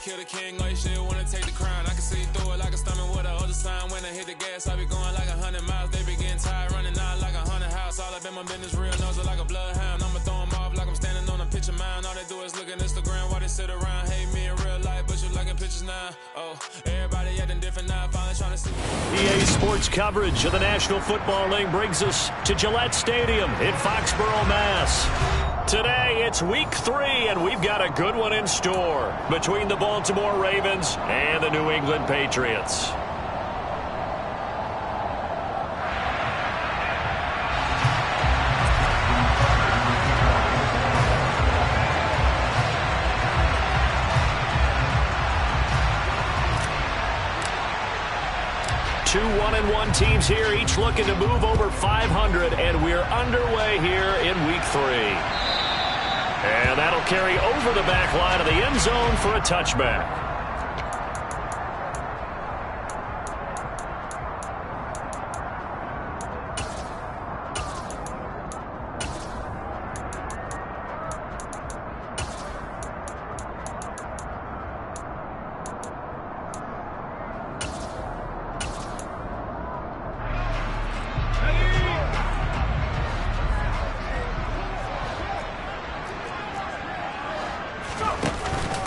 kill the king, like shit, wanna take the crown. I can see through it like a stomach with a other sign. When I hit the gas, I be going like 100 miles. They be getting tired, running out like a 100 house. All up in my business, real nose it like a bloodhound. I'ma throw them off like I'm standing on a picture mound. All they do is look at Instagram while they sit around. Hate me in real life, but you liking pictures now. Oh, everybody acting different now, finally trying to see. EA Sports coverage of the National Football League brings us to Gillette Stadium in Foxborough, Mass. Today, it's week 3, and we've got a good one in store between the Baltimore Ravens and the New England Patriots. Two 1-1 teams here, each looking to move over 500, and we're underway here in week 3. And that'll carry over the back line of the end zone for a touchback.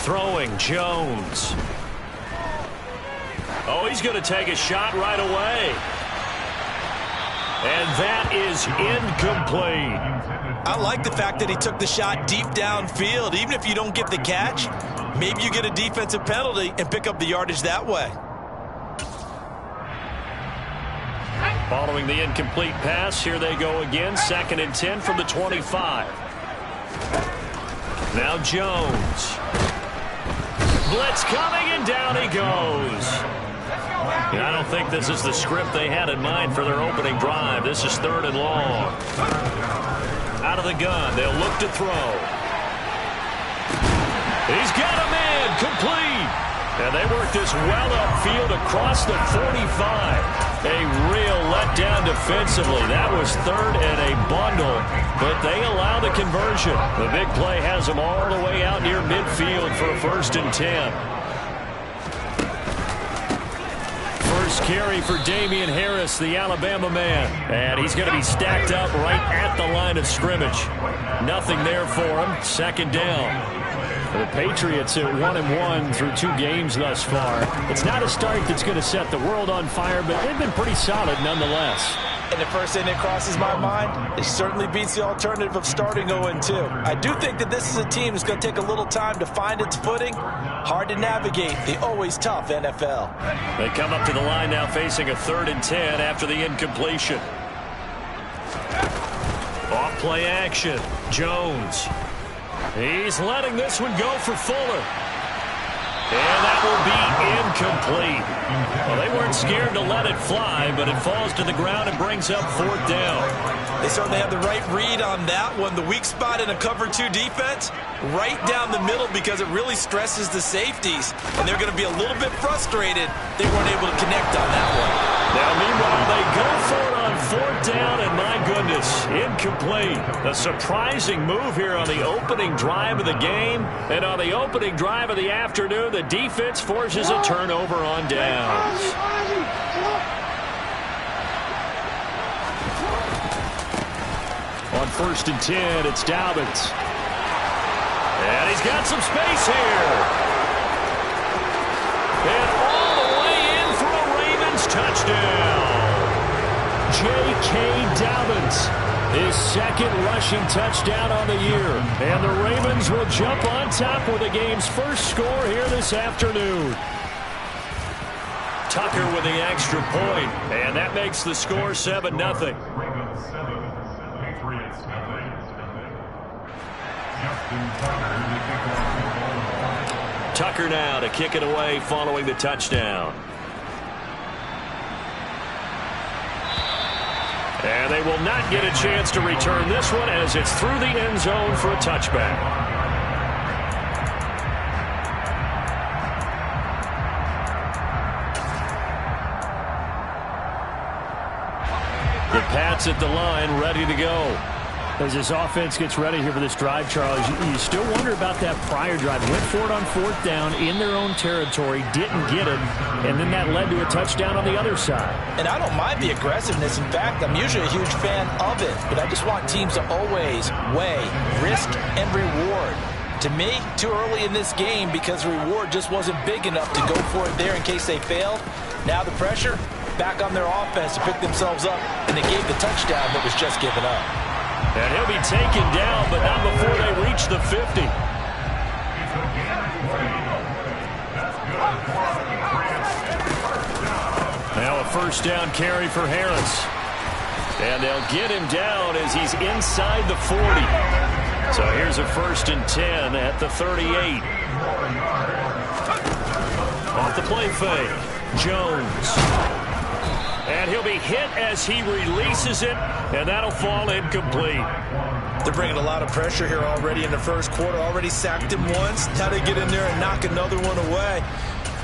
Throwing Jones. Oh, he's going to take a shot right away. And that is incomplete. I like the fact that he took the shot deep downfield. Even if you don't get the catch, maybe you get a defensive penalty and pick up the yardage that way. Following the incomplete pass, here they go again. 2nd and 10 from the 25. Now Jones. Blitz coming, and down he goes. I don't think this is the script they had in mind for their opening drive. This is 3rd and long. Out of the gun, they'll look to throw. He's got him in, complete. And they work this well upfield across the 45. A real letdown defensively. That was 3rd and a bundle, but they allow the conversion. The big play has them all the way out near midfield for a 1st and 10. First carry for Damian Harris, the Alabama man. And he's going to be stacked up right at the line of scrimmage. Nothing there for him. 2nd down. The Patriots at 1-1 through 2 games thus far. It's not a start that's going to set the world on fire, but they've been pretty solid nonetheless. And the first thing that crosses my mind, it certainly beats the alternative of starting 0-2. I do think that this is a team that's going to take a little time to find its footing. Hard to navigate the always tough NFL. They come up to the line now facing a 3rd and 10 after the incompletion. Off play action. Jones. He's letting this one go for Fuller. And that will be incomplete. Well, they weren't scared to let it fly, but it falls to the ground and brings up 4th down. They certainly have the right read on that one. The weak spot in a cover 2 defense, right down the middle because it really stresses the safeties. And they're going to be a little bit frustrated they weren't able to connect on that one. Now, meanwhile, they go for it on 4th down, and my goodness, incomplete. A surprising move here on the opening drive of the game. And on the opening drive of the afternoon, the defense forces a turnover on downs. On 1st and 10, it's Dobbins. And he's got some space here. And all the way in for a Ravens touchdown. J.K. Dobbins, his 2nd rushing touchdown on the year. And the Ravens will jump on top with the game's first score here this afternoon. Tucker with the extra point, and that makes the score 7-0. Tucker now to kick it away following the touchdown. And they will not get a chance to return this one as it's through the end zone for a touchback. The Pats at the line, ready to go. As this offense gets ready here for this drive, Charles, you still wonder about that prior drive. Went for it on 4th down in their own territory, didn't get it, and then that led to a touchdown on the other side. And I don't mind the aggressiveness. In fact, I'm usually a huge fan of it, but I just want teams to always weigh risk and reward. To me, too early in this game because the reward just wasn't big enough to go for it there in case they failed. Now the pressure back on their offense to pick themselves up, and they gave the touchdown that was just given up. And he'll be taken down, but not before they reach the 50. Now a 1st down carry for Harris. And they'll get him down as he's inside the 40. So here's a 1st and 10 at the 38. Off the play fake, Jones. And he'll be hit as he releases it, and that'll fall incomplete. They're bringing a lot of pressure here already in the first quarter. Already sacked him once. Now they get in there and knock another one away.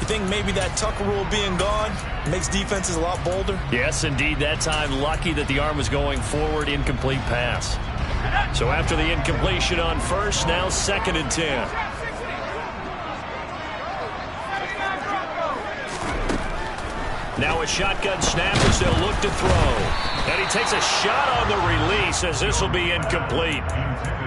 You think maybe that Tucker rule being gone makes defenses a lot bolder? Yes, indeed. That time, lucky that the arm was going forward, incomplete pass. So after the incompletion on 1st, now 2nd and 10. Now a shotgun snap as they'll look to throw. And he takes a shot on the release as this will be incomplete.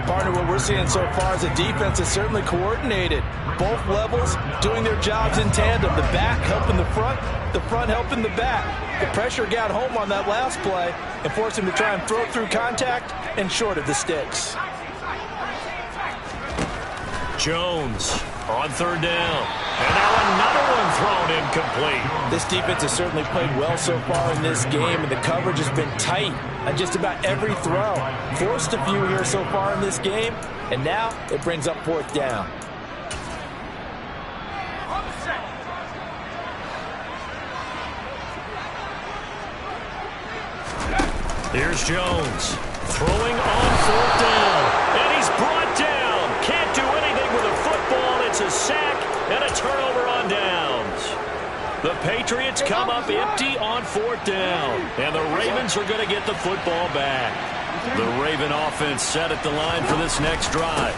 Partner, what we're seeing so far is a defense is certainly coordinated. Both levels doing their jobs in tandem. The back helping the front helping the back. The pressure got home on that last play and forced him to try and throw through contact and short of the sticks. Jones on 3rd down. And now another one thrown incomplete. This defense has certainly played well so far in this game, and the coverage has been tight on just about every throw. Forced a few here so far in this game, and now it brings up 4th down. Here's Jones throwing on 4th down, and he's brought down. Can't do anything with a football. It's a sack and a turnover on downs. The Patriots come up empty on 4th down, and the Ravens are going to get the football back. The Raven offense set at the line for this next drive.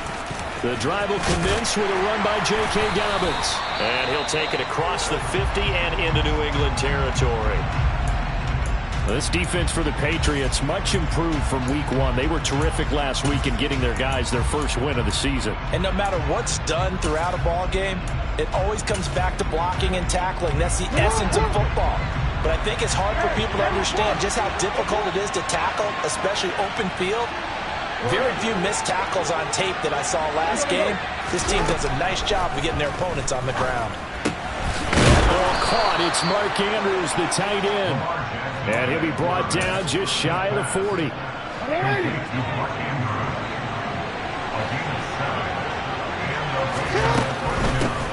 The drive will commence with a run by J.K. Dobbins, and he'll take it across the 50 and into New England territory. This defense for the Patriots, much improved from week 1. They were terrific last week in getting their guys their first win of the season. And no matter what's done throughout a ball game, it always comes back to blocking and tackling. That's the essence of football. But I think it's hard for people to understand just how difficult it is to tackle, especially open field. Very few missed tackles on tape that I saw last game. This team does a nice job of getting their opponents on the ground. Ball caught. It's Mark Andrews, the tight end. And he'll be brought down just shy of the 40.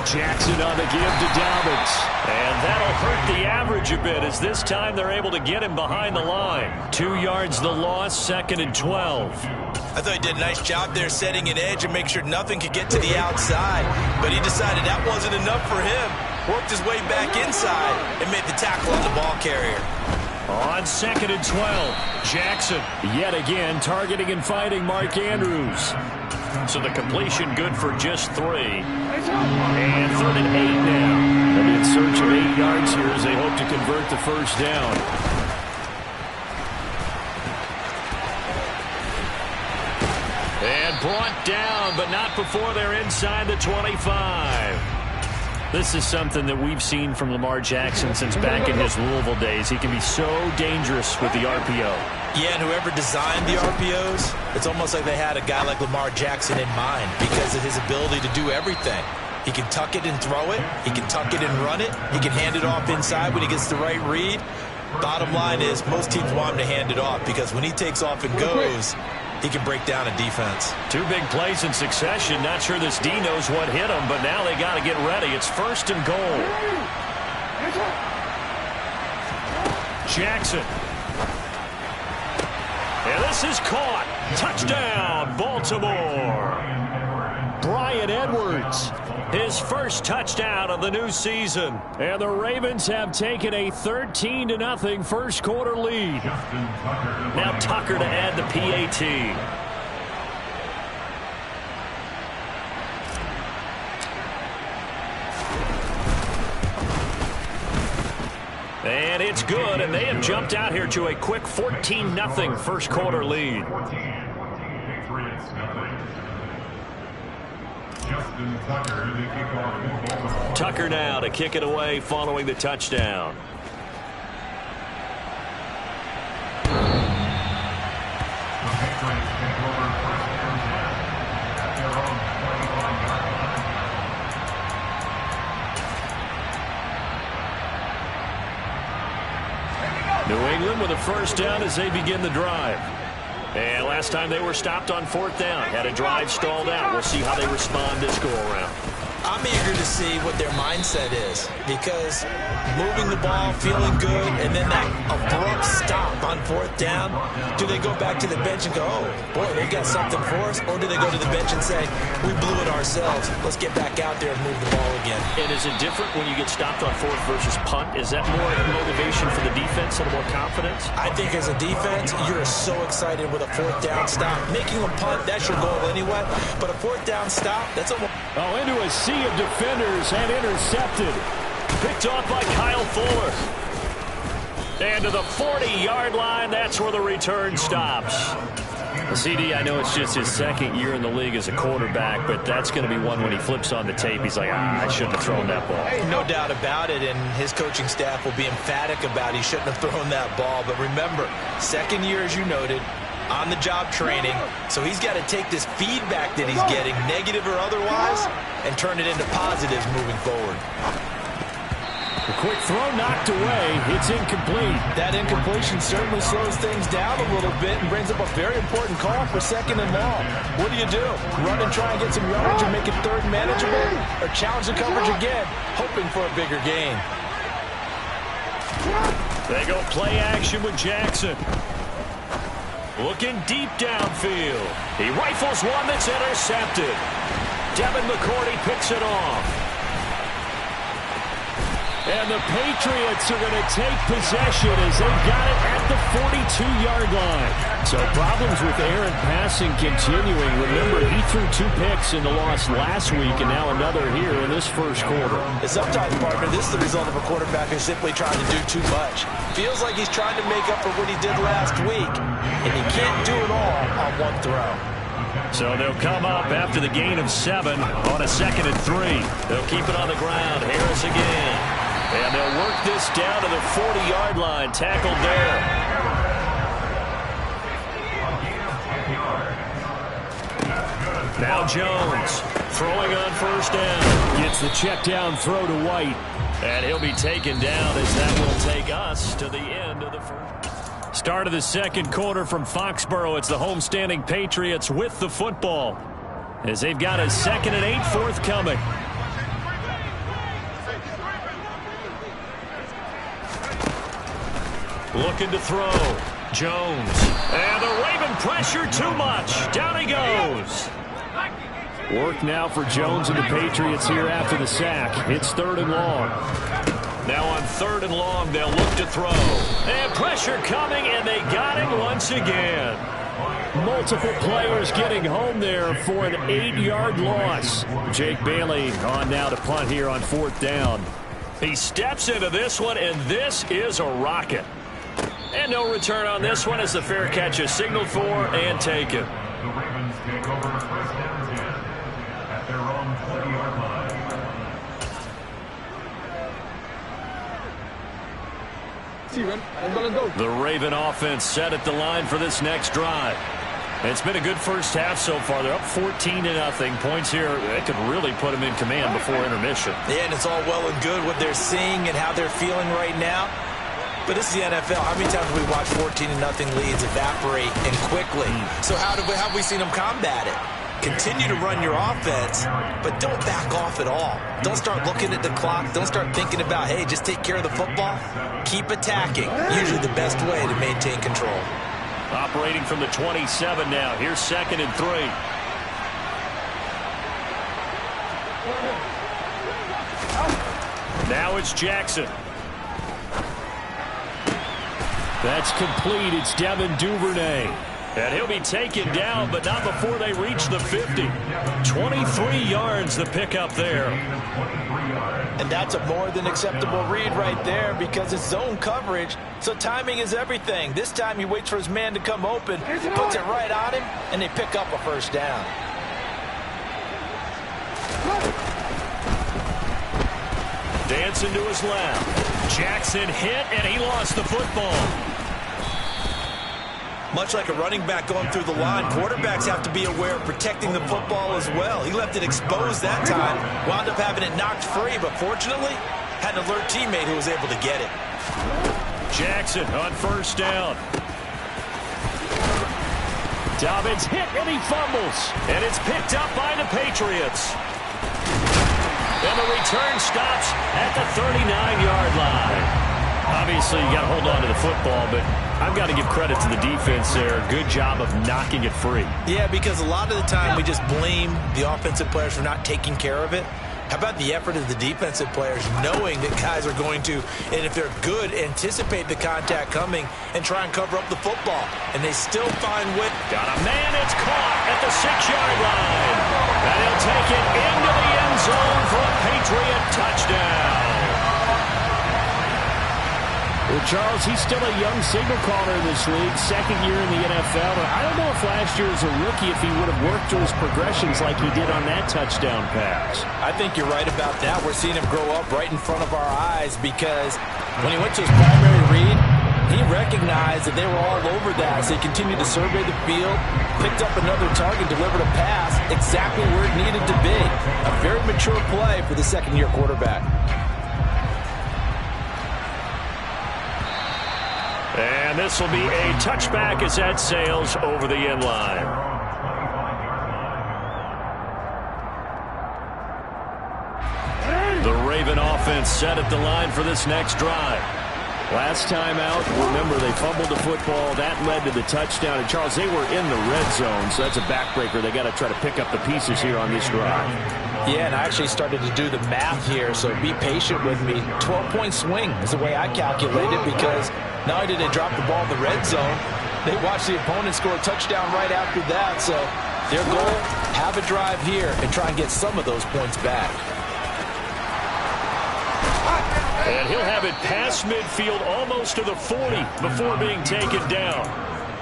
Jackson on the give to Dobbins. And that'll hurt the average a bit as this time they're able to get him behind the line. 2 yards the loss, 2nd and 12. I thought he did a nice job there setting an edge and make sure nothing could get to the outside. But he decided that wasn't enough for him. Worked his way back inside and made the tackle on the ball carrier. On 2nd and 12, Jackson yet again targeting and fighting Mark Andrews. So the completion good for just 3. And 3rd and 8 now. They'll be in search of 8 yards here as they hope to convert the 1st down. And brought down, but not before they're inside the 25. This is something that we've seen from Lamar Jackson since back in his Louisville days. He can be so dangerous with the RPO. Yeah, and whoever designed the RPOs, it's almost like they had a guy like Lamar Jackson in mind because of his ability to do everything. He can tuck it and throw it. He can tuck it and run it. He can hand it off inside when he gets the right read. Bottom line is most teams want him to hand it off because when he takes off and goes, he can break down a defense. 2 big plays in succession. Not sure this D knows what hit him, but now they got to get ready. It's 1st and goal. Jackson. And this is caught. Touchdown, Baltimore. Bryan Edwards, his first touchdown of the new season. And the Ravens have taken a 13-0 first quarter lead. Now Tucker to add the PAT. And it's good, and they have jumped out here to a quick 14-0 first quarter lead. Tucker now to kick it away following the touchdown. New England with a first down as they begin the drive. And last time they were stopped on fourth down, had a drive stalled out. We'll see how they respond this go-around. I'm eager to see what their mindset is, because moving the ball, feeling good, and then that abrupt stop on fourth down, do they go back to the bench and go, oh, boy, they got something for us? Or do they go to the bench and say, we blew it ourselves, let's get back out there and move the ball again? And is it different when you get stopped on fourth versus punt? Is that more motivation for the defense and more confidence? I think as a defense, you're so excited with a fourth down stop. Making a punt, that's your goal anyway. But a fourth down stop, that's almost... Oh, into a sea of defenders and intercepted. Picked off by Kyle Fuller. And to the 40-yard line, that's where the return stops. CD, I know it's just his second year in the league as a quarterback, but that's going to be one when he flips on the tape. He's like, I shouldn't have thrown that ball. No doubt about it, and his coaching staff will be emphatic about he shouldn't have thrown that ball. But remember, second year, as you noted, on-the-job training, so he's got to take this feedback that he's getting, negative or otherwise, and turn it into positives moving forward. A quick throw knocked away. It's incomplete. That incompletion certainly slows things down a little bit and brings up a very important call for second and long. What do? Run and try and get some yardage and make it third manageable, or challenge the coverage again, hoping for a bigger gain? They go play action with Jackson. Looking deep downfield. He rifles one that's intercepted. Devin McCourty picks it off. And the Patriots are going to take possession as they've got it at the 42-yard line. So problems with Aaron passing continuing. Remember, he threw 2 picks in the loss last week and now another here in this first quarter. And sometimes, partner, this is the result of a quarterback who's simply trying to do too much. Feels like he's trying to make up for what he did last week, and he can't do it all on one throw. So they'll come up after the gain of 7 on a 2nd and 3. They'll keep it on the ground. Harris again. And they'll work this down to the 40-yard line. Tackled there. Now Jones throwing on first down. Gets the check down throw to White. And he'll be taken down as that will take us to the end of the first. Start of the second quarter from Foxborough. It's the homestanding Patriots with the football as they've got a 2nd and 8 forthcoming. Looking to throw. Jones. And the Raven pressure too much. Down he goes. Work now for Jones and the Patriots here after the sack. It's 3rd and long. Now on 3rd and long, they'll look to throw. And pressure coming, and they got it once again. Multiple players getting home there for an 8-yard loss. Jake Bailey on now to punt here on 4th down. He steps into this one, and this is a rocket. And no return on this one as the fair catch is signaled for and taken. The Ravens take over first down 10 at their own 20-yard line. The Raven offense set at the line for this next drive. It's been a good first half so far. They're up 14-0. Points here, they could really put them in command before intermission. Yeah, and it's all well and good what they're seeing and how they're feeling right now. But this is the NFL. How many times have we watched 14-0 leads evaporate and quickly? So how have we seen them combat it? Continue to run your offense, but don't back off at all. Don't start looking at the clock. Don't start thinking about, hey, just take care of the football. Keep attacking. Usually the best way to maintain control. Operating from the 27 now. Here's 2nd and 3. Now it's Jackson. That's complete. It's Devin Duvernay. And he'll be taken down, but not before they reach the 50. 23 yards the pickup there. And that's a more than acceptable read right there because it's zone coverage, so timing is everything. This time he waits for his man to come open, puts it right on him, and they pick up a first down. Dancing to his left. Jackson hit, and he lost the football. Much like a running back going through the line, quarterbacks have to be aware of protecting the football as well. He left it exposed that time, wound up having it knocked free, but fortunately, had an alert teammate who was able to get it. Jackson on first down. Dobbins hit, and he fumbles. And it's picked up by the Patriots. And the return stops at the 39-yard line. Obviously, you got to hold on to the football, but I've got to give credit to the defense there. Good job of knocking it free. Yeah, because a lot of the time we just blame the offensive players for not taking care of it. How about the effort of the defensive players knowing that guys are going to, and if they're good, anticipate the contact coming and try and cover up the football. And they still find way. Got a man, it's caught at the 6-yard line. And he'll take it into the end zone for a Patriot touchdown. Well, Charles, he's still a young signal caller in this league, second year in the NFL. And I don't know if last year as a rookie if he would have worked through his progressions like he did on that touchdown pass. I think you're right about that. We're seeing him grow up right in front of our eyes because when he went to his primary read, he recognized that they were all over that. So he continued to survey the field, picked up another target, delivered a pass exactly where it needed to be. A very mature play for the second-year quarterback. And this will be a touchback as that sails over the end line. The Raven offense set at the line for this next drive. Last time out, remember, they fumbled the football. That led to the touchdown. And, Charles, they were in the red zone, so that's a backbreaker. They got to try to pick up the pieces here on this drive. Yeah, and I actually started to do the math here, so be patient with me. 12-point swing is the way I calculate it because not only did they drop the ball in the red zone, they watched the opponent score a touchdown right after that. So their goal, have a drive here and try and get some of those points back. And he'll have it past midfield almost to the 40 before being taken down.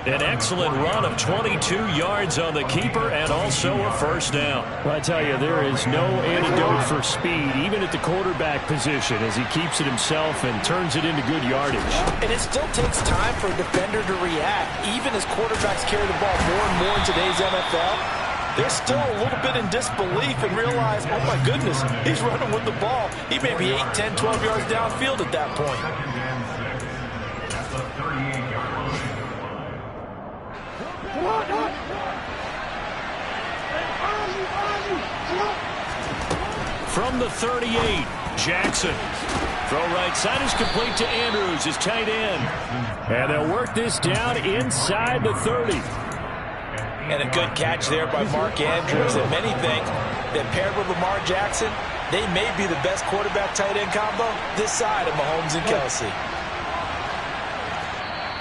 An excellent run of 22 yards on the keeper and also a first down. Well, I tell you, there is no antidote for speed, even at the quarterback position, as he keeps it himself and turns it into good yardage. And it still takes time for a defender to react. Even as quarterbacks carry the ball more and more in today's NFL, they're still a little bit in disbelief and realize, oh my goodness, he's running with the ball. He may be 8, 10, 12 yards downfield at that point. From the 38, Jackson. Throw right side is complete to Andrews, his tight end. And they'll work this down inside the 30. And a good catch there by Mark Andrews. And many think that paired with Lamar Jackson, they may be the best quarterback-tight end combo this side of Mahomes and Kelsey.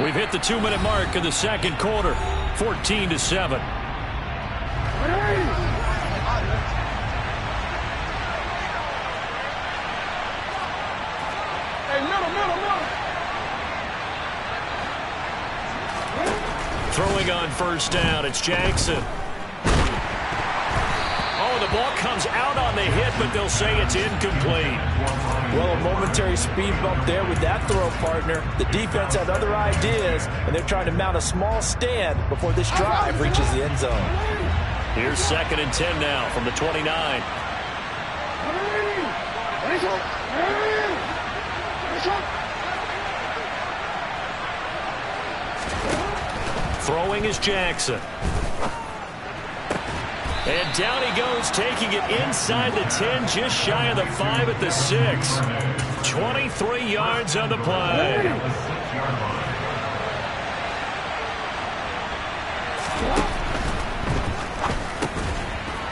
We've hit the 2-minute mark of the second quarter, 14-7. Throwing on first down, it's Jackson. Oh, the ball comes out on the hit, but they'll say it's incomplete. Well, a momentary speed bump there with that throw, partner. The defense had other ideas, and they're trying to mount a small stand before this drive reaches the end zone. Here's 2nd and 10 now from the 29. Throwing is Jackson. And down he goes, taking it inside the 10, just shy of the 5 at the 6. 23 yards on the play.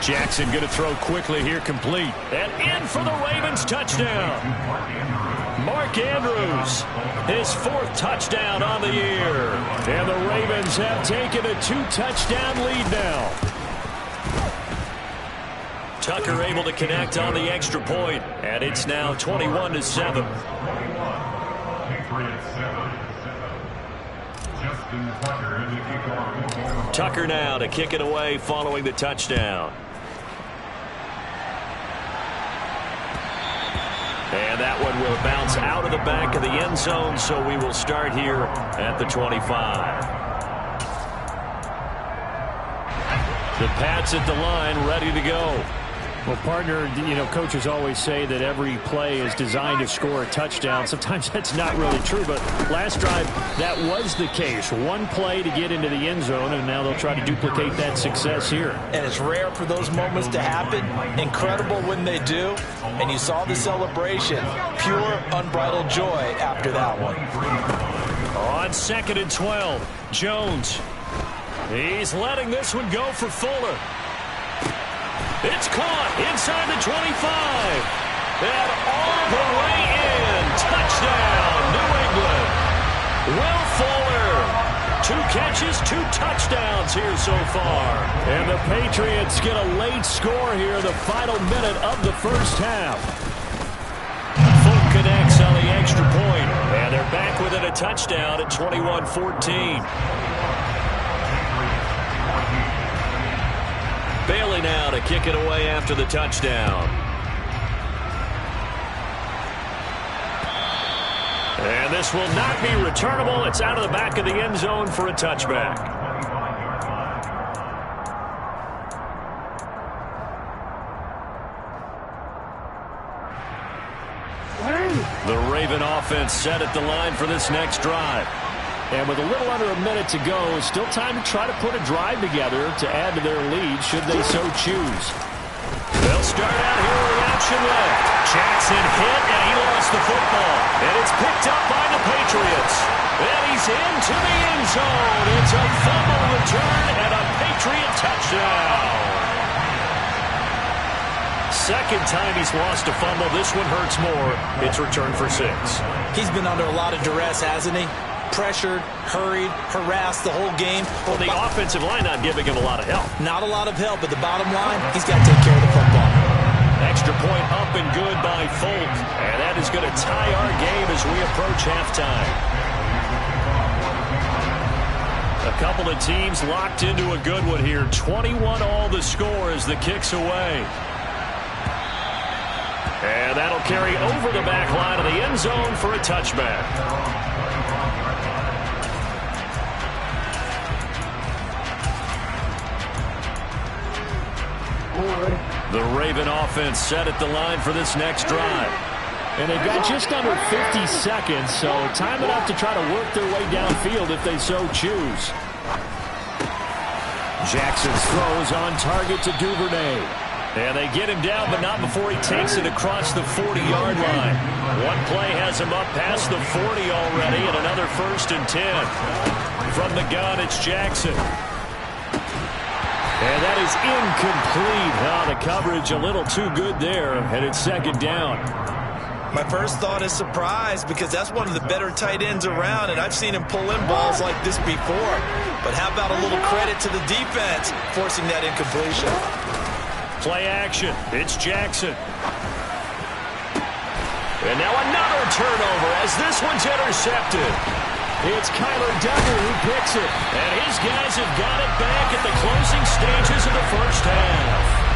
Jackson going to throw quickly here, complete. And in for the Ravens touchdown. Mark Andrews, his 4th touchdown on the year. And the Ravens have taken a 2-touchdown lead now. Tucker able to connect on the extra point, and it's now 21-7. Tucker now to kick it away following the touchdown. And that one will bounce out of the back of the end zone, so we will start here at the 25. The Pats at the line, ready to go. Well, partner, coaches always say that every play is designed to score a touchdown. Sometimes that's not really true, but last drive, that was the case. One play to get into the end zone, and now they'll try to duplicate that success here. And it's rare for those moments to happen. Incredible when they do. And you saw the celebration. Pure, unbridled joy after that one. On 2nd and 12, Jones. He's letting this one go for Fuller. It's caught inside the 25. And all the way in. Touchdown, New England. Will Fuller. 2 catches, 2 touchdowns here so far. And the Patriots get a late score here in the final minute of the first half. Fulk connects on the extra point. And they're back within a touchdown at 21-14. Bailey now to kick it away after the touchdown. And this will not be returnable. It's out of the back of the end zone for a touchback. The Raven offense set at the line for this next drive. And with a little under a minute to go, still time to try to put a drive together to add to their lead should they so choose. They'll start out here with the option left. Jackson hit, and he lost the football. And it's picked up by the Patriots. And he's into the end zone. It's a fumble return and a Patriot touchdown. Second time he's lost a fumble. This one hurts more. It's returned for 6. He's been under a lot of duress, hasn't he? Pressured, hurried, harassed the whole game. Well, the offensive line not giving him a lot of help. Not a lot of help, but the bottom line, he's got to take care of the football. Extra point up and good by Fulk. And that is going to tie our game as we approach halftime. A couple of teams locked into a good one here. 21 all the score as the kick's away. And that'll carry over the back line of the end zone for a touchback. The Raven offense set at the line for this next drive. And they've got just under 50 seconds, so time enough to try to work their way downfield if they so choose. Jackson's throws on target to Duvernay. And they get him down, but not before he takes it across the 40-yard line. One play has him up past the 40 already, and another 1st and 10. From the gun, it's Jackson. And that is incomplete. The coverage a little too good there, and it's 2nd down. My first thought is surprise, because that's one of the better tight ends around, and I've seen him pull in balls like this before. But how about a little credit to the defense forcing that incompletion? Play action. It's Jackson. And now another turnover as this one's intercepted. It's Kyler Duggar who picks it. And his guys have got it back at the closing stages of the first half.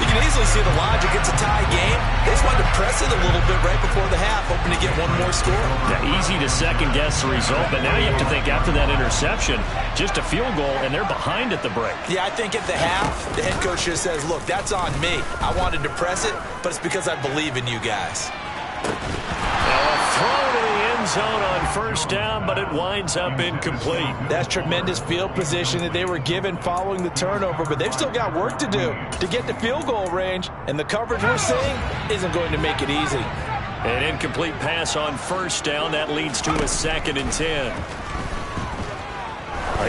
You can easily see the logic. It's a tie game. They just wanted to press it a little bit right before the half, hoping to get one more score. Yeah, easy to second-guess the result, but now you have to think after that interception, just a field goal, and they're behind at the break. Yeah, I think at the half, the head coach just says, look, that's on me. I wanted to press it, but it's because I believe in you guys. Now a throw to the end zone on 1st down, but it winds up incomplete. That's tremendous field position that they were given following the turnover, but they've still got work to do to get to field goal range, and the coverage we're seeing isn't going to make it easy. An incomplete pass on 1st down. That leads to a 2nd and 10.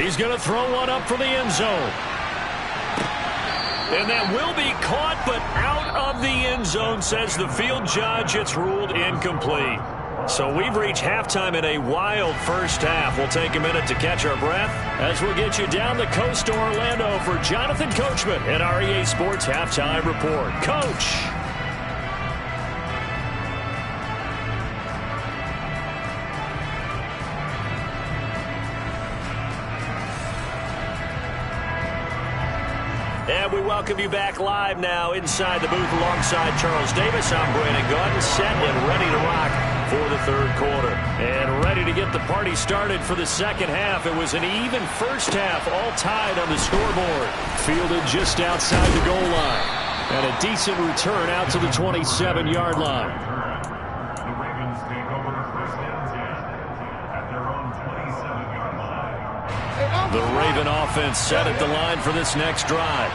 He's going to throw one up for the end zone. And that will be caught, but out of the end zone, says the field judge. It's ruled incomplete. So we've reached halftime in a wild first half. We'll take a minute to catch our breath as we'll get you down the coast to Orlando for Jonathan Coachman at our EA Sports Halftime Report. Coach. And we welcome you back live now inside the booth alongside Charles Davis. I'm Brandon Gaudin, set and ready to rock for the third quarter. And ready to get the party started for the second half. It was an even first half, all tied on the scoreboard. Fielded just outside the goal line. And a decent return out to the 27-yard line. The Ravens take over first down 10 at their own 27-yard line. The Raven offense set at the line for this next drive.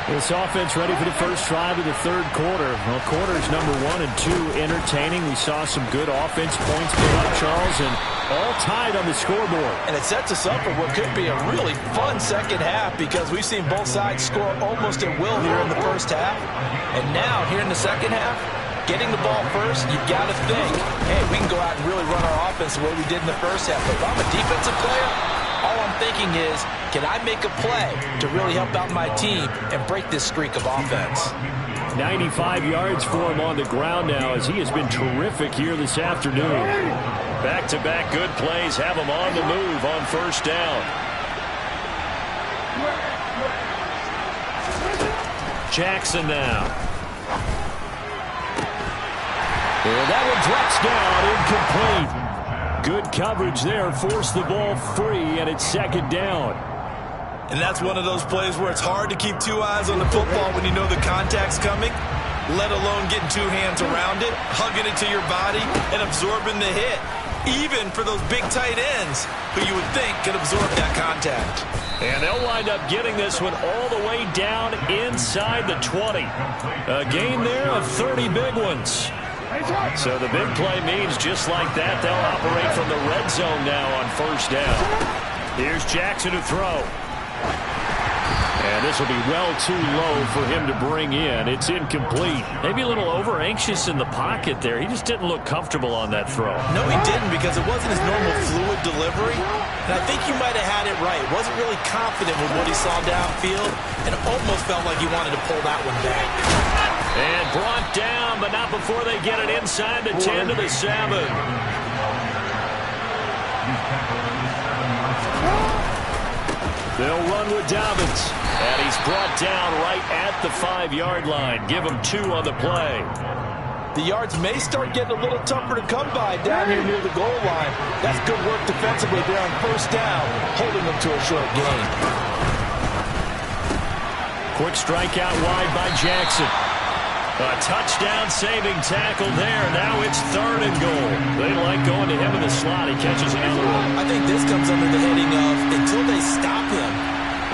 This offense ready for the first drive of the third quarter. Well, quarters number 1 and 2 entertaining. We saw some good offense points put up, Charles, and all tied on the scoreboard. And it sets us up for what could be a really fun second half because we've seen both sides score almost at will here in the first half. And now, here in the second half, getting the ball first, you've got to think, hey, we can go out and really run our offense the way we did in the first half. But if I'm a defensive player, all I'm thinking is, can I make a play to really help out my team and break this streak of offense? 95 yards for him on the ground now as he has been terrific here this afternoon. Back-to-back good plays have him on the move on first down. Jackson now. And that one drops down, incomplete. Good coverage there, forced the ball free, and it's second down. And that's one of those plays where it's hard to keep two eyes on the football when you know the contact's coming, let alone getting two hands around it, hugging it to your body, and absorbing the hit, even for those big tight ends who you would think could absorb that contact. And they'll wind up getting this one all the way down inside the 20. A gain there of 30 big ones. So the big play means just like that, they'll operate from the red zone now on first down. Here's Jackson to throw. And this will be well too low for him to bring in. It's incomplete. Maybe a little over-anxious in the pocket there. He just didn't look comfortable on that throw. No, he didn't because it wasn't his normal fluid delivery. And I think you might have had it right. Wasn't really confident with what he saw downfield and almost felt like he wanted to pull that one back. And brought down, but not before they get it inside the 10 to the 7. They'll run with Dobbins. And he's brought down right at the 5-yard line. Give him 2 on the play. The yards may start getting a little tougher to come by down here near the goal line. That's good work defensively there on first down, holding them to a short gain. Quick strikeout wide by Jackson. A touchdown-saving tackle there. Now it's 3rd and goal. They like going to him in the slot. He catches another one. I think this comes under the heading of until they stop him,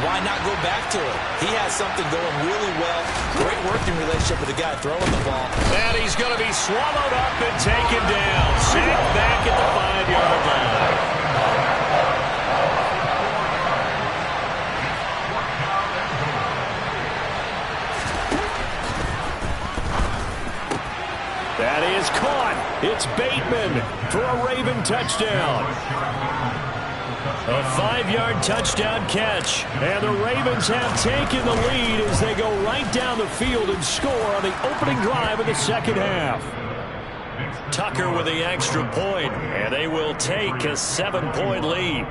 why not go back to it? He has something going really well. Great working relationship with the guy throwing the ball. And he's going to be swallowed up and taken down. Sacked back at the 5-yard line. That is caught. It's Bateman for a Raven touchdown. A 5-yard touchdown catch. And the Ravens have taken the lead as they go right down the field and score on the opening drive of the second half. Tucker with the extra point, and they will take a 7-point lead.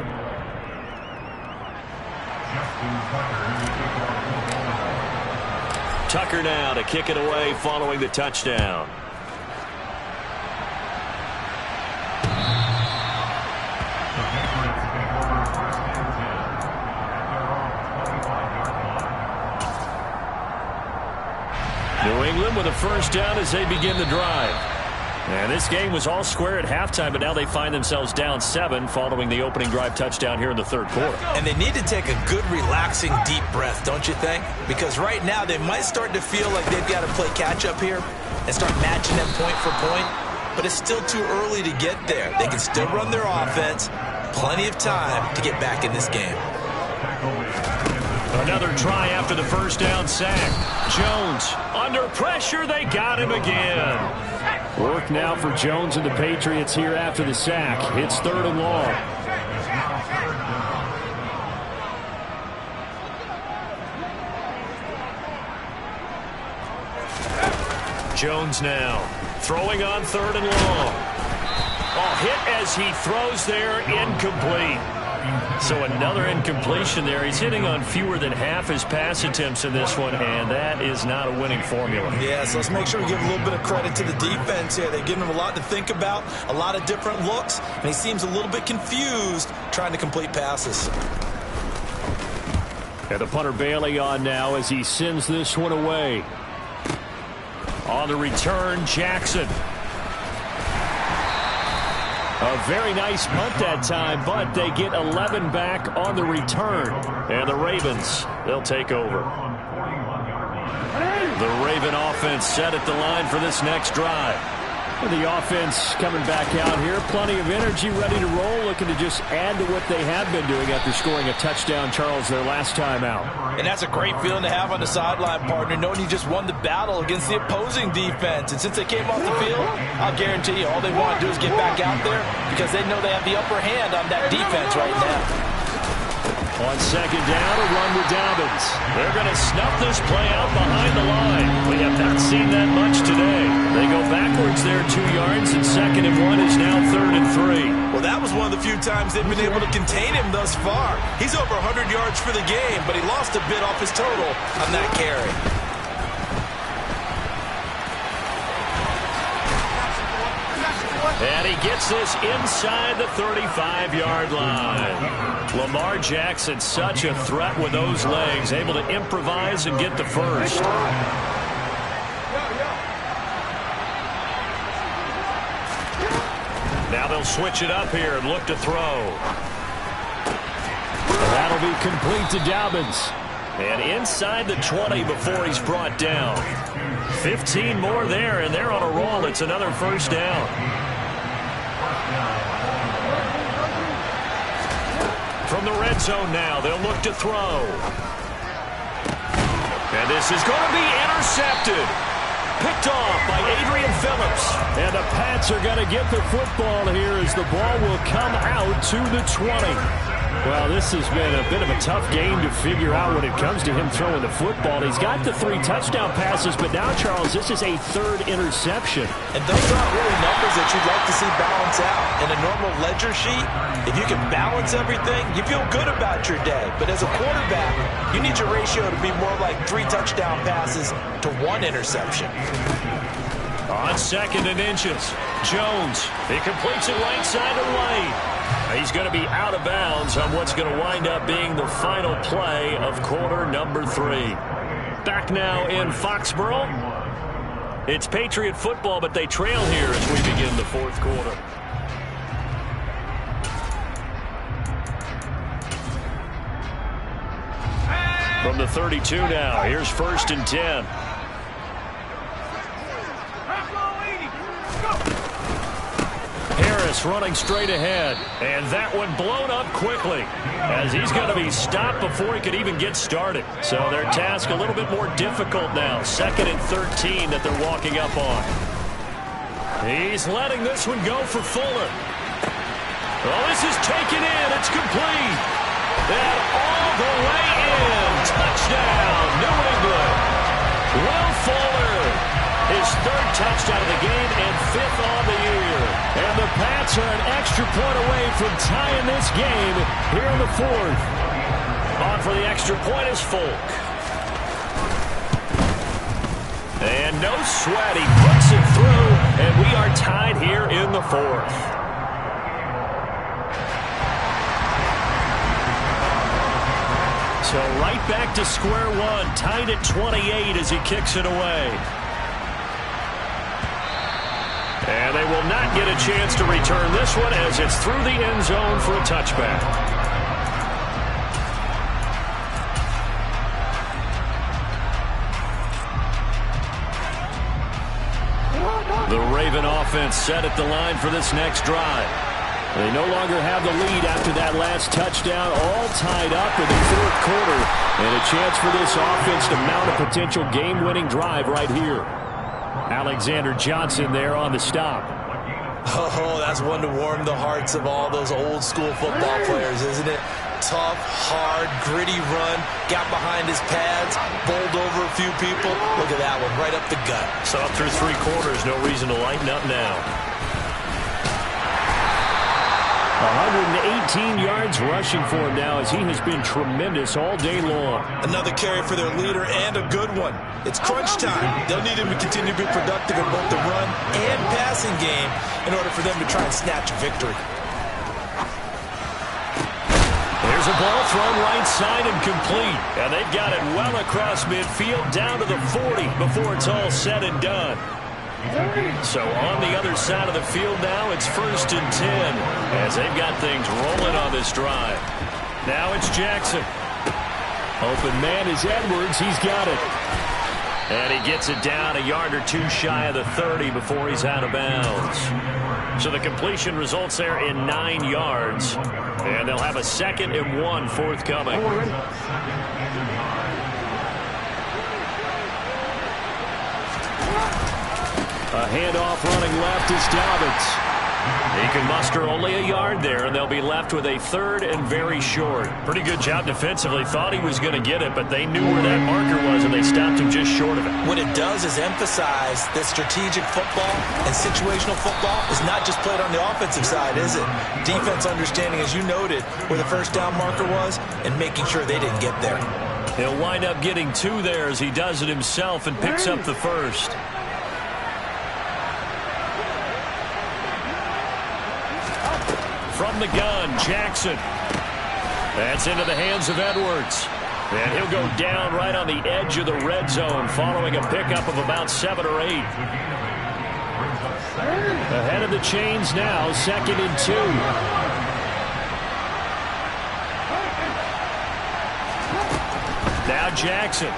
Tucker now to kick it away following the touchdown. New England with a first down as they begin the drive. And this game was all square at halftime, but now they find themselves down 7 following the opening drive touchdown here in the third quarter. And they need to take a good, relaxing, deep breath, don't you think? Because right now they might start to feel like they've got to play catch-up here and start matching them point for point. But it's still too early to get there. They can still run their offense. Plenty of time to get back in this game. Another try after the first down sack. Jones under pressure. They got him again. Work now for Jones and the Patriots here after the sack. It's 3rd and long. Jones now throwing on 3rd and long. Oh, hit as he throws there, incomplete. So another incompletion there. He's hitting on fewer than half his pass attempts in this one, and that is not a winning formula. Yeah, so let's make sure we give a little bit of credit to the defense here. They've given him a lot to think about, a lot of different looks, and he seems a little bit confused trying to complete passes. And the punter Bailey on now as he sends this one away. On the return, Jackson. A very nice punt that time, but they get 11 back on the return. And the Ravens, they'll take over. The Raven offense set at the line for this next drive. And the offense coming back out here, plenty of energy, ready to roll, looking to just add to what they have been doing after scoring a touchdown, Charles, their last time out. And that's a great feeling to have on the sideline, partner, knowing you just won the battle against the opposing defense. And since they came off the field, I'll guarantee you all they want to do is get back out there because they know they have the upper hand on that defense right now. On 2nd down, a run with Dobbins. They're going to snuff this play out behind the line. We have not seen that much today. They go backwards there 2 yards, and 2nd and 1 is now 3rd and 3. Well, that was one of the few times they've been able to contain him thus far. He's over 100 yards for the game, but he lost a bit off his total on that carry. And he gets this inside the 35-yard line. Lamar Jackson, such a threat with those legs, able to improvise and get the first. Now they'll switch it up here and look to throw. That'll be complete to Dobbins. And inside the 20 before he's brought down. 15 more there, and they're on a roll. It's another first down. From the red zone now, they'll look to throw. And this is going to be intercepted. Picked off by Adrian Phillips. And the Pats are going to get the football here as the ball will come out to the 20. Well, this has been a bit of a tough game to figure out when it comes to him throwing the football. He's got the 3 touchdown passes, but now, Charles, this is a 3rd interception. And those aren't really numbers that you'd like to see balance out. In a normal ledger sheet, if you can balance everything, you feel good about your day. But as a quarterback, you need your ratio to be more like 3 touchdown passes to 1 interception. On 2nd and inches, Jones. He completes it right side to White. He's going to be out of bounds on what's going to wind up being the final play of quarter number 3. Back now in Foxborough. It's Patriot football, but they trail here as we begin the 4th quarter. From the 32 now, here's 1st and 10. Harris running straight ahead, and that one blown up quickly as he's going to be stopped before he could even get started. So their task a little bit more difficult now. 2nd and 13 that they're walking up on. He's letting this one go for Fuller. Oh, this is taken in. It's complete. And all the way in. Touchdown, New England. Will Fuller. His 3rd touchdown of the game and 5th on the year. And the Pats are an extra point away from tying this game here in the 4th. On for the extra point is Folk. And no sweat. He puts it through, and we are tied here in the 4th. So right back to square one, tied at 28 as he kicks it away. And they will not get a chance to return this one as it's through the end zone for a touchback. The Raven offense set at the line for this next drive. They no longer have the lead after that last touchdown, all tied up in the 4th quarter. And a chance for this offense to mount a potential game-winning drive right here. Alexander Johnson there on the stop. Oh, that's one to warm the hearts of all those old school football players, isn't it? Tough, hard, gritty run, got behind his pads, bowled over a few people. Look at that one, right up the gut. So up through 3 quarters, no reason to lighten up now. 118 yards rushing for him now as he has been tremendous all day long. Another carry for their leader and a good one. It's crunch time. They'll need him to continue to be productive in both the run and passing game in order for them to try and snatch a victory. There's a ball thrown right side and complete. And they've got it well across midfield down to the 40 before it's all said and done. So on the other side of the field now, it's 1st and 10 as they've got things rolling on this drive. Now it's Jackson. Open man is Edwards. He's got it. And he gets it down a yard or 2 shy of the 30 before he's out of bounds. So the completion results there in 9 yards. And they'll have a 2nd and 1 forthcoming. A handoff running left is Dobbins. He can muster only a yard there, and they'll be left with a 3rd and very short. Pretty good job defensively. Thought he was going to get it, but they knew where that marker was, and they stopped him just short of it. What it does is emphasize that strategic football and situational football is not just played on the offensive side, is it? Defense understanding, as you noted, where the 1st down marker was and making sure they didn't get there. He'll wind up getting 2 there as he does it himself and picks up the 1st. From the gun, Jackson. That's into the hands of Edwards. And he'll go down right on the edge of the red zone following a pickup of about 7 or 8. Ahead of the chains now, 2nd and 2. Now Jackson.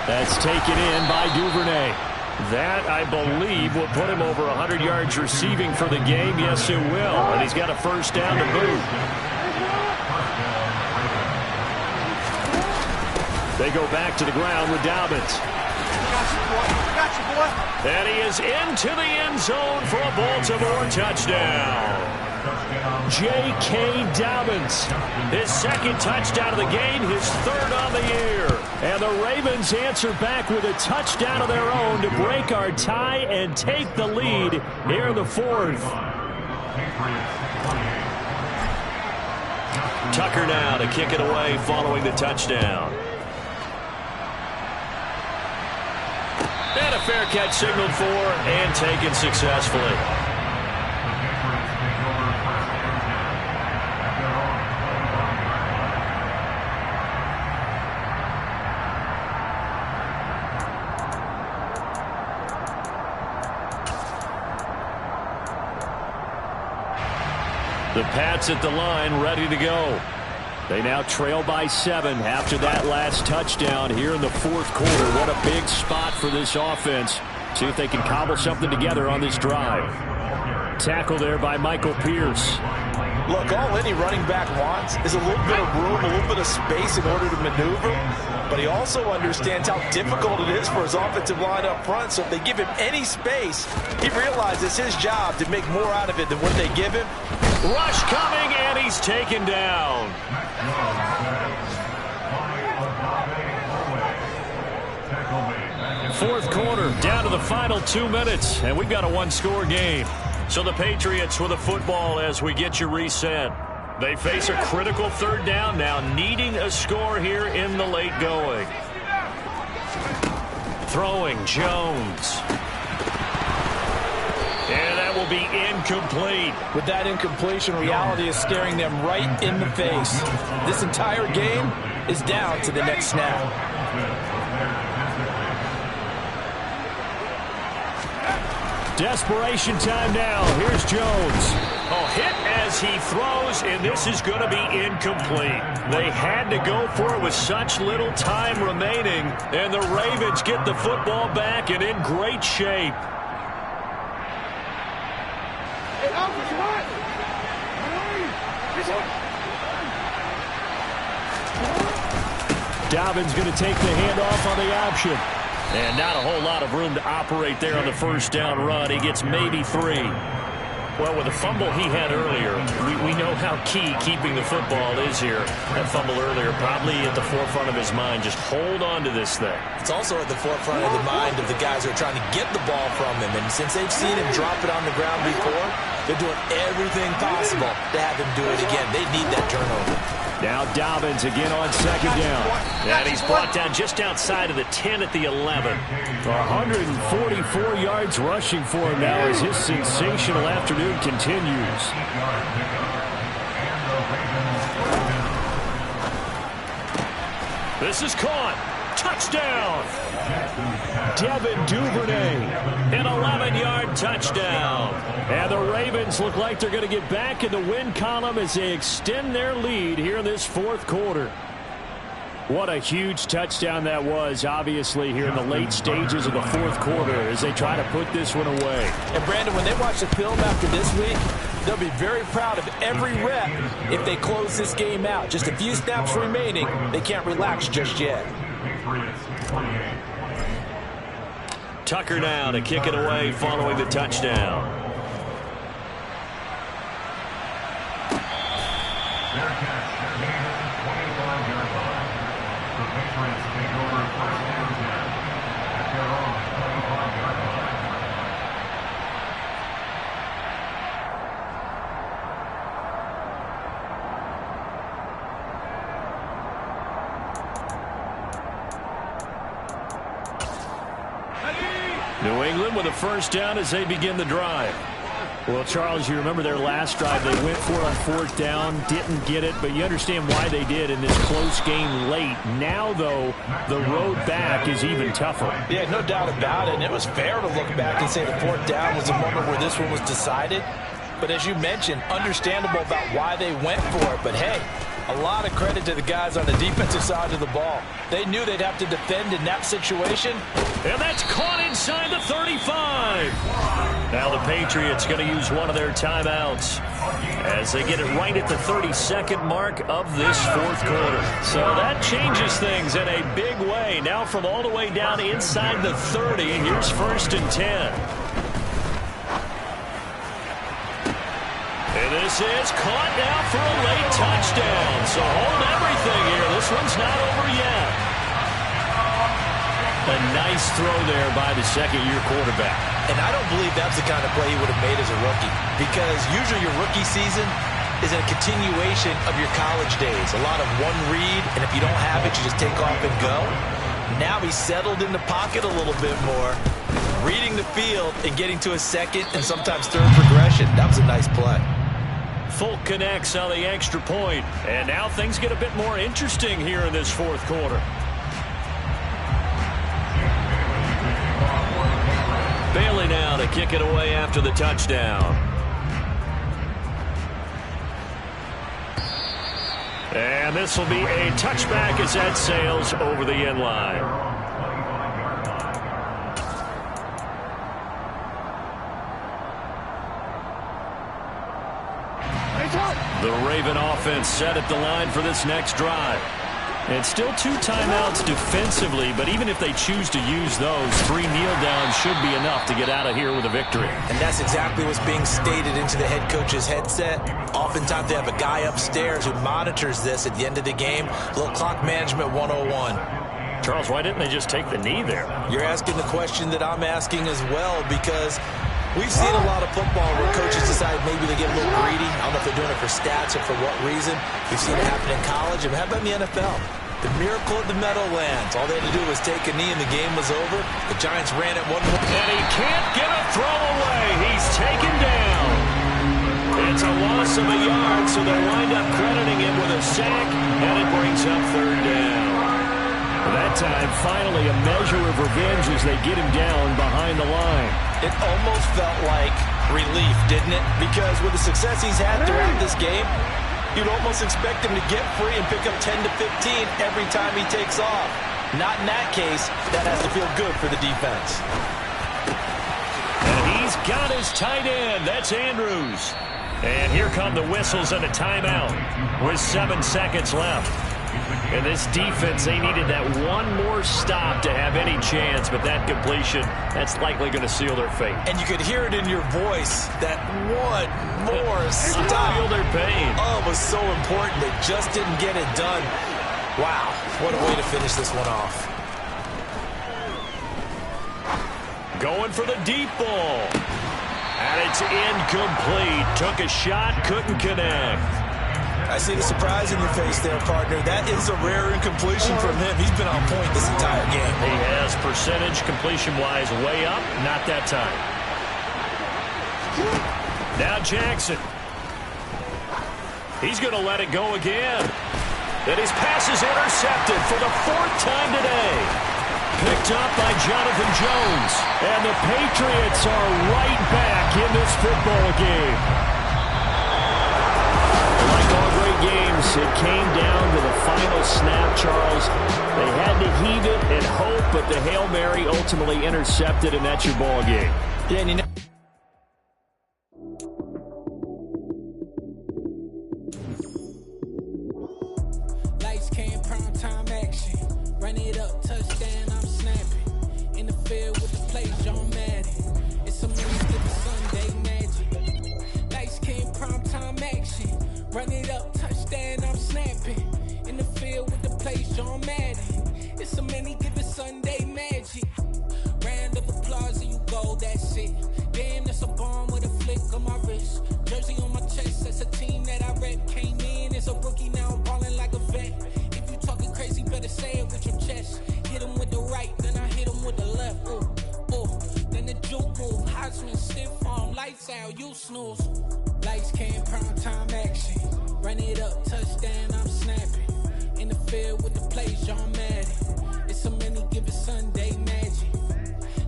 That's taken in by Duvernay. That, I believe, will put him over 100 yards receiving for the game. Yes, it will. And he's got a 1st down to boot. They go back to the ground with Dobbins. Got you, boy. And he is into the end zone for a Baltimore touchdown. J.K. Dobbins. His 2nd touchdown of the game, his 3rd on the year. And the Ravens answer back with a touchdown of their own to break our tie and take the lead here in the 4th. Tucker now to kick it away following the touchdown. And a fair catch signaled for and taken successfully. The Pats at the line, ready to go. They now trail by 7 after that last touchdown here in the 4th quarter. What a big spot for this offense. See if they can cobble something together on this drive. Tackle there by Michael Pierce. Look, all any running back wants is a little bit of room, a little bit of space in order to maneuver. But he also understands how difficult it is for his offensive line up front. So if they give him any space, he realizes his job to make more out of it than what they give him. Rush coming, and he's taken down. 4th quarter, down to the final 2 minutes, and we've got a 1-score game. So the Patriots with a football as we get you reset. They face a critical 3rd down now, needing a score here in the late going. Throwing, Jones. And that will be incomplete. With that incompletion, reality is staring them right in the face. This entire game is down to the next snap. Desperation time now. Here's Jones. Oh, hit as he throws, and this is going to be incomplete. They had to go for it with such little time remaining, and the Ravens get the football back and in great shape. Dobbins going to take the handoff on the option. And not a whole lot of room to operate there on the first down run. He gets maybe 3. Well, with the fumble he had earlier, we know how key keeping the football is here. That fumble earlier probably at the forefront of his mind. Just hold on to this thing. It's also at the forefront of the mind of the guys who are trying to get the ball from him. And since they've seen him drop it on the ground before, they're doing everything possible to have him do it again. They need that turnover. Now Dobbins again on second down. And he's brought down just outside of the 10 at the 11. 144 yards rushing for him now as his sensational afternoon continues. This is caught. Touchdown. Devin Duvernay. An 11-yard touchdown. And the Ravens look like they're going to get back in the win column as they extend their lead here in this fourth quarter. What a huge touchdown that was, obviously, here in the late stages of the fourth quarter as they try to put this one away. And, Brandon, when they watch the film after this week, they'll be very proud of every rep if they close this game out. Just a few snaps remaining. They can't relax just yet. Tucker now to kick it away following the touchdown. Their catch, 25-yard line. The Patriots take over first and 10 at their own 25-yard line. New England with a first down as they begin the drive. Well, Charles, you remember their last drive. They went for it on fourth down, didn't get it, but you understand why they did in this close game late. Now, though, the road back is even tougher. Yeah, no doubt about it. And it was fair to look back and say the fourth down was a moment where this one was decided. But as you mentioned, understandable about why they went for it. But, hey, a lot of credit to the guys on the defensive side of the ball. They knew they'd have to defend in that situation. And that's caught inside the 35. Now the Patriots going to use one of their timeouts as they get it right at the 32nd mark of this fourth quarter. So that changes things in a big way. Now from all the way down inside the 30, here's first and 10. And this is caught now for a late touchdown. So hold everything here. This one's not over yet. A nice throw there by the second-year quarterback. And I don't believe that's the kind of play he would have made as a rookie, because usually your rookie season is a continuation of your college days. A lot of one read, and if you don't have it, you just take off and go. Now he's settled in the pocket a little bit more, reading the field and getting to a second and sometimes third progression. That was a nice play. Folk connects on the extra point, and now things get a bit more interesting here in this fourth quarter. Bailey now to kick it away after the touchdown. And this will be a touchback as that sails over the end line. The Raven offense set at the line for this next drive. And still 2 timeouts defensively, but even if they choose to use those, 3 kneel downs should be enough to get out of here with a victory. And that's exactly what's being stated into the head coach's headset. Oftentimes they have a guy upstairs who monitors this at the end of the game. A little clock management 101. Charles, why didn't they just take the knee there? You're asking the question that I'm asking as well, because we've seen a lot of football where coaches decide maybe they get a little greedy. I don't know if they're doing it for stats or for what reason. We've seen it happen in college. And how about in the NFL? The miracle of the Meadowlands. All they had to do was take a knee and the game was over. The Giants ran it one more. And he can't get a throw away. He's taken down. It's a loss of a yard, so they'll wind up crediting him with a sack, and it brings up third down. That time, finally, a measure of revenge as they get him down behind the line. It almost felt like relief, didn't it? Because with the success he's had throughout this game, you'd almost expect him to get free and pick up 10 to 15 every time he takes off. Not in that case. That has to feel good for the defense. And he's got his tight end. That's Andrews. And here come the whistles and a timeout with 7 seconds left. And this defense, they needed that one more stop to have any chance, but that completion, that's likely going to seal their fate. And you could hear it in your voice, that one more stop. Feel their pain. Oh, it was so important. They just didn't get it done. Wow, what a way to finish this one off. Going for the deep ball. And it's incomplete. Took a shot, couldn't connect. I see the surprise in your face there, partner. That is a rare incompletion from him. He's been on point this entire game. He has percentage completion-wise way up. Not that time. Now Jackson. He's going to let it go again. And his pass is intercepted for the 4th time today. Picked up by Jonathan Jones. And the Patriots are right back in this football game. Like all great games, it came down to the final snap, Charles. They had to heave it and hope, but the Hail Mary ultimately intercepted, and that's your ball game. Yeah, and you know, lights came, prime time action. Run it up, touchdown, I'm snapping. In the field with the play, John Madden. It's a Mississippi Sunday magic. Lights came, prime time action. Run it up, touchdown, I'm snapping. In the field with the play, John Madden. It's a many given Sunday magic. Round of applause and you go, that's it. Damn, that's a bomb with a flick on my wrist. Jersey on my chest, that's a team that I rep. Came in as a rookie, now I'm balling like a vet. If you talking crazy, better say it with your chest. Hit him with the right, then I hit him with the left. Ooh, ooh. Then the juke move, Heisman, stiff arm, lights out, you snooze. Lights came, prime time action. Run it up, touchdown, I'm snapping. In the field with the plays, John Madden. It's a many given Sunday magic.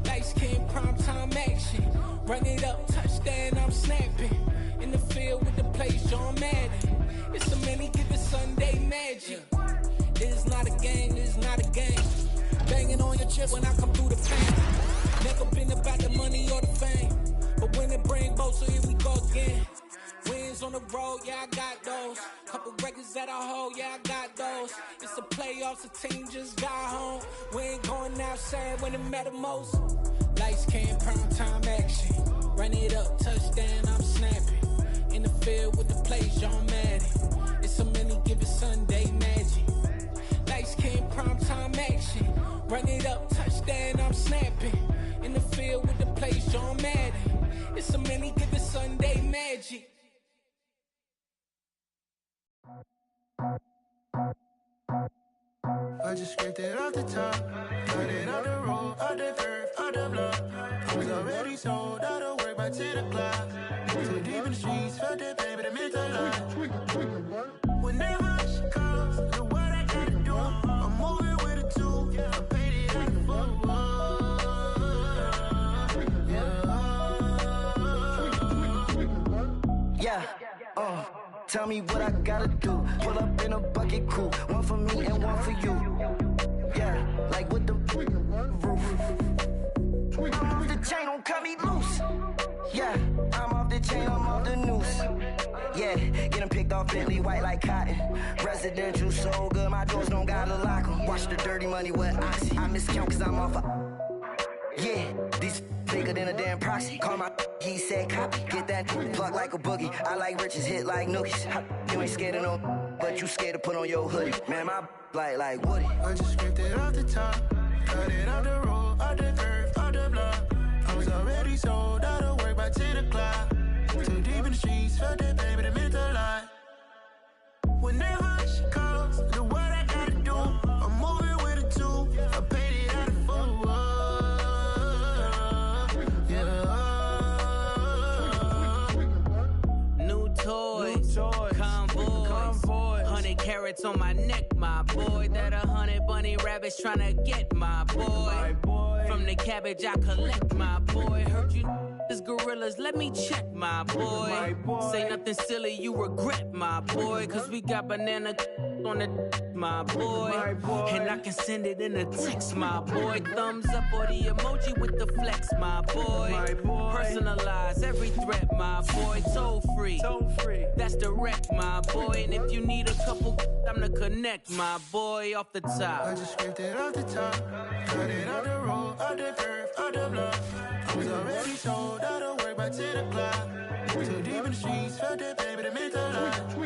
Lights came, prime time action. Run it up, touchdown, I'm snapping. In the field with the plays, John Madden. It's a many given Sunday magic. This is not a game, this is not a game. Banging on your chest when I come through the pain. Never been about the money or the fame. But when it bring both, so here we go again. Wins on the road, yeah, I got those. Couple records that I hold, yeah, I got those. It's the playoffs, the team just got home. We ain't going outside when it matter most. Lights came, prime time action. Run it up, touchdown, I'm snapping. In the field with the plays, John Madden. It's a many given Sunday magic. Lights came, prime time action. Run it up, touchdown, I'm snapping. In the field with the plays, John Madden. It's a many given Sunday magic. I just scraped it off the top, cut it out the road, out the curve, out the block. I was already sold out of work by 10 o'clock. Too deep in the streets, felt that baby, that meant a lot. Whenever she calls, do what I gotta do. I'm moving with a two, I paid it out the full. Yeah, tell me what I gotta do. Pull up in a bucket coupe, one for me and one for you. Yeah, like with the roof. I'm off the chain, don't cut me loose. Yeah, I'm off the chain, I'm off the noose. Yeah, getting picked off Bentley white like cotton. Residential so good, my doors don't gotta lock 'em. Watch the dirty money with Oxy. I miscount cause I'm off yeah, these bigger than a damn proxy. Call my he said copy. Get that plug like a boogie. I like riches, hit like nookies. You ain't scared of no, but you scared to put on your hoodie. Man, my like Woody. I just scraped it off the top, cut it out the road, out the curve, out the block. I was already sold out of work by 10 o'clock. Too deep in the streets, felt that baby, that meant a lot. Whenever she calls, do what I gotta do. I'm moving with a two, I paid it out of full. Toys, convoys, 100 carats on my neck, my boy. That 100 bunny rabbits tryna get my boy. From the cabbage I collect, my boy. Heard you is gorillas, let me check, my boy. Say nothing silly, you regret, my boy. Cause we got banana on the my boy. And I can send it in a text, my boy. Thumbs up or the emoji with the flex, my boy. Personalize every threat, my boy. Toll free. That's direct, my boy. And if you need a couple, I'm the connect, my boy. Off the top. I just scraped it off the top. Cut it out the road, out the curve, out the block. I was already sold out of work by 10 o'clock. Too deep in the streets, felt that baby to make a lot.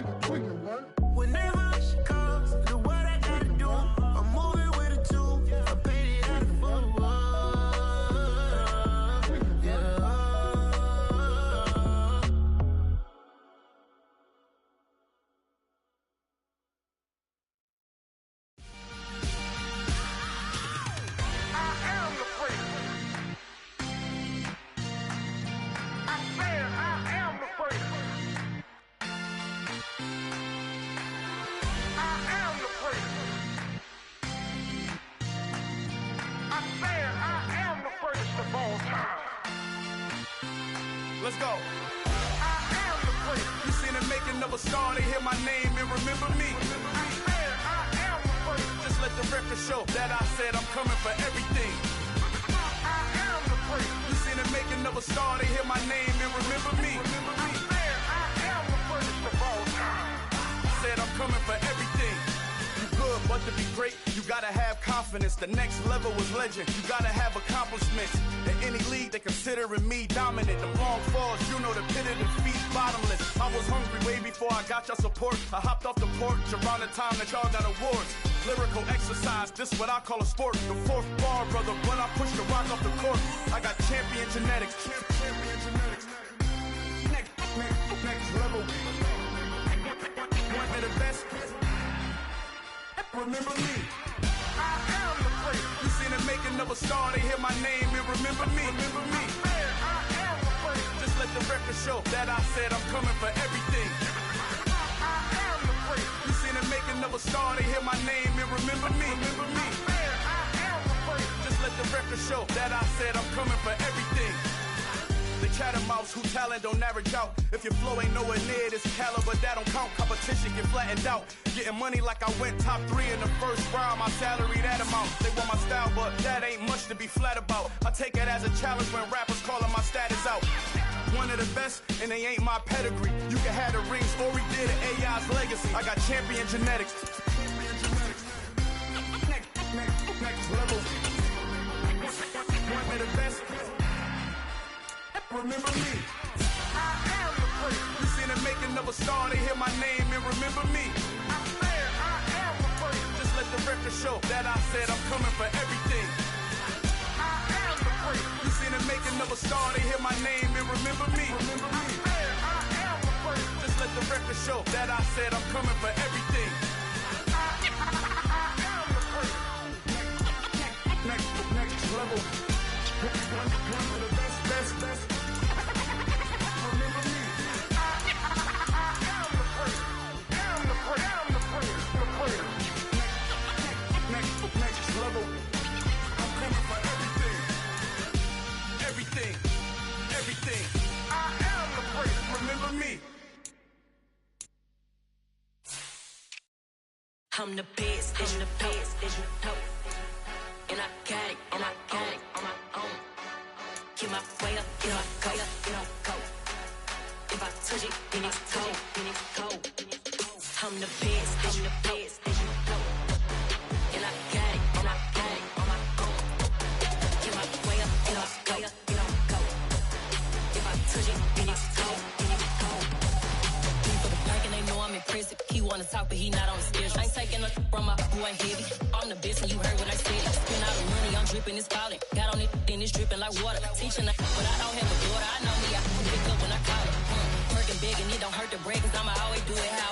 Whenever she calls, do what I gotta do. I'm moving with a two. I paid it out of full. Yeah. Let's go. I am the place. You seen the making of a star, they hear my name and remember me. I am the place. Just let the record show that I said I'm coming for everything. I am the place. You seen the making of a star, they hear my name and remember me. I am the place of all time. Said I'm coming for everything. You good, but to be great, you gotta have confidence. The next level was legend. You gotta have accomplishments. In any league, they considering me dominant. The long falls, you know the pit of defeat, bottomless. I was hungry way before I got your support. I hopped off the porch around the time that y'all got awards. Lyrical exercise, this what I call a sport. The fourth bar, brother, when I push the rock off the court. I got champion genetics. Champion genetics. Next level. One of the best. Remember me. I am the place. You seen the making of a star, they hear my name and remember me. Remember me. I am the place. Just let the record show that I said I'm coming for everything. I am the place. You seen the making of a star, they hear my name and remember me. Remember me. I am the place. Just let the record show that I said I'm coming for everything. They chattermouths who talent don't average out. If your flow ain't nowhere near this caliber, that don't count. Competition get flattened out. Getting money like I went top 3 in the first round. My salary that amount. They want my style, but that ain't much to be flat about. I take it as a challenge when rappers calling my status out. One of the best, and they ain't my pedigree. You can have the rings, or we did it, AI's legacy. I got champion genetics. Next level. One of the best. Remember me. I am the place. You seen the making of a star, they hear my name and remember me. I am the place. Just let the record show that I said I'm coming for everything. I am the place. You seen the making of a star, they hear my name and remember me. Remember me. I am the place. Just let the record show that I said I'm coming for everything. I am the place. Next level. One of the best. Next level. I'm coming for everything. Everything. I am the place. Remember me. I'm the best, as you know. And I got it on my own. Get my way up, get my go. If I touch it, then it's cold. I'm the best, as you know. And I got it on my own. Get my way up, get my go. If I touch it, then it's cold. For the park and they know I'm impressive. He wanna talk, but he not on the schedule. I ain't taking a from my boy heavy. I'm the best, and you heard what I said. Spend all the money, I'm dripping, it's falling. Got on it, then it's dripping like water. Teaching her, but I don't have a daughter. I know me, I can pick up when I call it. Working big and it don't hurt to break, cause I'ma always do it how